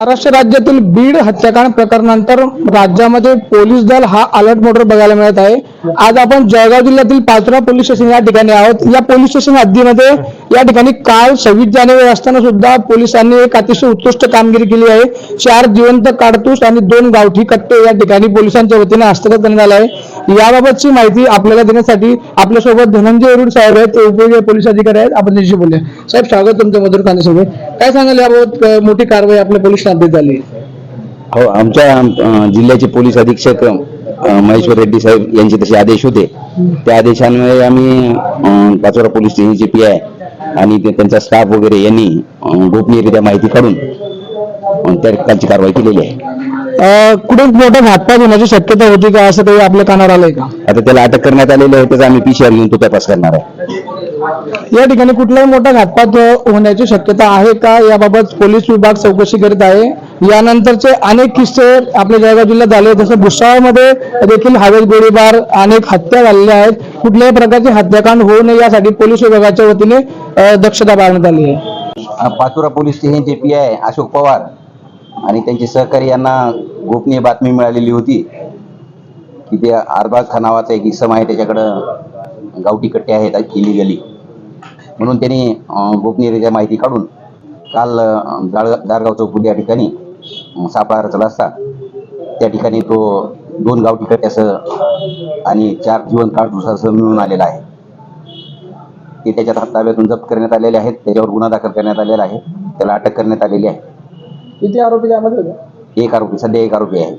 महाराष्ट्र राज्यातील बीड हत्याकांड प्रकरणानंतर राज्यामध्ये पोलीस दल हा अलर्ट मोड बघायला मिळत आहे। आज आपण जळगाव जिल्ह्यातील पाचोरा पोलीस स्टेशन या ठिकाणी आहोत। या पोलीस स्टेशन हद्दीमध्ये या ठिकाणी काल 26 जानेवारी असताना सुद्धा पोलिसांनी एक अतिशय उत्कृष्ट कामगिरी केली आहे। 4 जिवंत काडतूस आणि 2 गावठी कट्टे या ठिकाणी पोलिसांच्या वतीने हस्तगत करण्यात आले आहे। याबाबतची माहिती आपल्याला देण्यासाठी आपल्यासोबत धनंजय रुड साहेब आहेत, ते उपविभागीय पोलीस अधिकारी आहेत। आपण त्यांच्याशी बोलूया। साहेब, स्वागत तुमचं मधुर खाण्यासोबत। काय सांगाल याबाबत? मोठी कारवाई आपल्या पोलीस ठाण्यात झाली। हो, आमच्या जिल्ह्याचे पोलीस अधीक्षक महेश्वर रेड्डी साहेब यांचे तसे आदेश होते। त्या आदेशान्वये आम्ही पाचोरा पोलीस स्टेशनचे पीआय आणि त्यांचा स्टाफ वगैरे यांनी गोपनीयरित्या माहिती काढून त्या ठिकाणची कारवाई केलेली आहे। कुठे मोठा घातपात होण्याची शक्यता होती का, असं काही आपल्या कानावर आलंय का? आता त्याला अटक करण्यात आलेलं आहे, त्याचा आम्ही पीसीआर घेऊन तो तपास करणार आहे। या ठिकाणी कुठलाही मोठा घातपात होण्याची शक्यता आहे का, याबाबत पोलीस विभाग चौकशी करीत आहे। यानंतरचे अनेक किस्से आपल्या जळगाव जिल्ह्यात झाले, जसं भुसावळमध्ये देखील हवेत गोळीबार, अनेक हत्या झालेल्या आहेत। कुठल्याही प्रकारचे हत्याकांड होऊ नये यासाठी पोलीस विभागाच्या वतीने दक्षता बाळगण्यात आली आहे। पाचोरा पोलीस स्टेशनचे पीआय अशोक पवार आणि त्यांचे सहकारी यांना गोपनीय बातमी मिळालेली होती की ते अरबाज खान नावाचा एक इसम आहे, त्याच्याकडं गावठी कट्टे आहेत इलिगली, म्हणून त्यांनी गोपनीयरित्या माहिती काढून काल दारगाव चौफुली या ठिकाणी सापळा रचला असता त्या ठिकाणी तो 2 गावठी कट्ट्यासह आणि 4 जिवंत काडतुसासह मिळून आलेला आहे। ते त्याच्या ताब्यातून जप्त करण्यात आलेले आहेत, त्याच्यावर गुन्हा दाखल करण्यात आलेला आहे, त्याला अटक करण्यात आलेली आहे। किती आरोपी त्यामध्ये होते? सध्या एक आरोपी आहे।